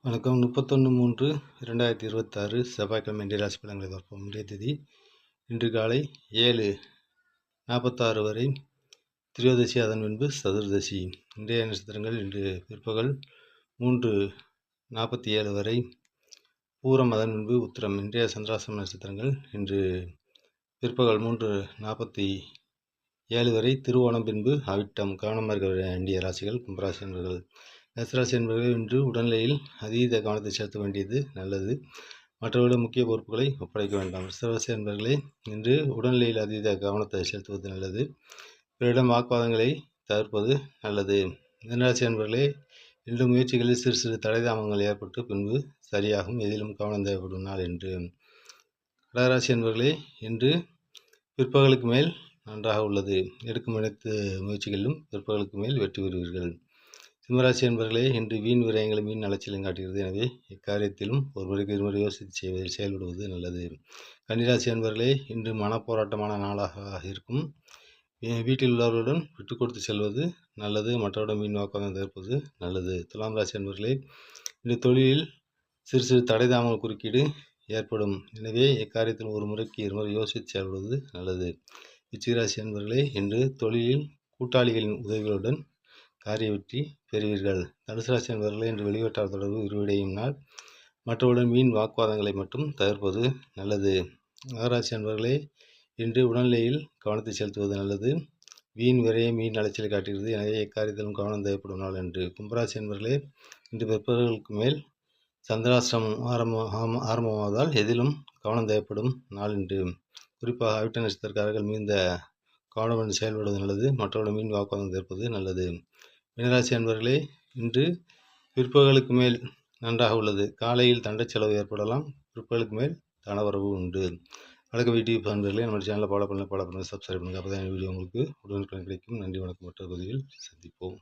வணக்கம். 31/3/2026 செவ்வாய்க்கிழமை இன்றைய ராசி பலன்களை பார்ப்போம். இன்றைய தேதி இன்று காலை 7:46 வரை திரியோதசி, அதன் பின்பு சதுர்தசி. இன்றைய நட்சத்திரங்கள் இன்று பிற்பகல் 3:47 வரை பூரம், அதன் பின்பு உத்திரம். இன்றைய சந்திராசிரம நட்சத்திரங்கள் இன்று பிற்பகல் 3:47 வரை திருவோணம், பின்பு அவிட்டம். கவனமாக இருக்க வேண்டிய ராசிகள் கும்பராசி என்பவர்கள். மேசராசி என்பவர்கள் இன்று உடல்நிலையில் அதீத கவனத்தை செலுத்த வேண்டியது நல்லது. மற்றவர்களிடம் முக்கிய பொறுப்புகளை ஒப்படைக்க வேண்டாம். ரிஷபராசி என்பவர்களே, இன்று உடல்நிலையில் அதீத கவனத்தை செலுத்துவது நல்லது. பிறரிடம் வாக்குவாதங்களை தவிர்ப்பது நல்லது. மிதுனராசி என்பவர்களே, இன்று முயற்சிகளில் சிறு சிறு தடைதாமங்கள் ஏற்பட்டு பின்பு சரியாகும். எதிலும் கவனம் தேவைப்படும் நாள் என்று. கடகராசி என்பவர்களே, இன்று பிற்பகலுக்கு மேல் நன்றாக உள்ளது. எடுக்கும் அனைத்து முயற்சிகளிலும் பிற்பகலுக்கு மேல் வெற்றி பெறுவீர்கள். சிம்மராசி என்பவர்களே, இன்று வீண் விரயங்களும் வீண் அலைச்சலும் காட்டுகிறது. எனவே இக்காரியத்திலும் ஒரு முறைக்கு இருமுறை யோசித்து செயல்படுவது நல்லது. கன்னிராசி என்பவர்களே, இன்று மனப்போராட்டமான நாளாக இருக்கும். வீட்டில் உள்ளவர்களுடன் விட்டு கொடுத்து செல்வது நல்லது. மற்றவரிடம் வீண் வாக்குவாதம் தவிர்ப்பது நல்லது. துலாம் ராசி என்பவர்களே, இன்று தொழிலில் சிறு சிறு தடைதாமல் குறுக்கீடு ஏற்படும். எனவே இக்காரியத்தில் ஒரு முறைக்கு இருமுறை யோசித்து செயல்படுவது நல்லது. விருச்சிகராசி என்பவர்களே, இன்று தொழிலில் கூட்டாளிகளின் உதவிகளுடன் காரிய வெற்றி பெறுவீர்கள். தனுசு ராசி என்பவர்களே, இன்று வெளிவட்டார தொடர்பு விரிவடையும் நாள். மற்றவருடன் வீண் வாக்குவாதங்களை மட்டும் தவிர்ப்பது நல்லது. மகராசி என்பவர்களே, இன்று உடல்நிலையில் கவனத்தை செலுத்துவது நல்லது. வீண் விரயம் வீண் அலைச்சலை காட்டுகிறது. எனவே எக்காரியத்திலும் கவனம் தேவைப்படும் நாள் என்று. கும்பராசி என்பவர்களே, இன்று பிற்பகலுக்கு மேல் சந்திராசிரமம் ஆரம்பமாவதால் எதிலும் கவனம் தேவைப்படும் நாள் என்று. குறிப்பாக அவிட்ட நட்சத்திரக்காரர்கள் மிகுந்த கவனமுடன் செயல்படுவது நல்லது. மற்றவருடன் வீண் வாக்குவாதம் தவிர்ப்பது நல்லது. மீனராசி அன்பர்களே, இன்று பிற்பகலுக்கு மேல் நன்றாக உள்ளது. காலையில் தண்ட செலவு ஏற்படலாம். பிற்பகலுக்கு மேல் தனவரவு உண்டு. வணக்கம் யூடியூப் அன்பர்களே, நம்ம சேனலை ஃபாலோ பண்ணுங்கள், சப்ஸ்கிரைப் பண்ணுங்கள். அப்போ தான் வீடியோ உங்களுக்கு உடனுக்குடன் கிடைக்கும். நன்றி, வணக்கம். மற்ற பதிவில் சந்திப்போம்.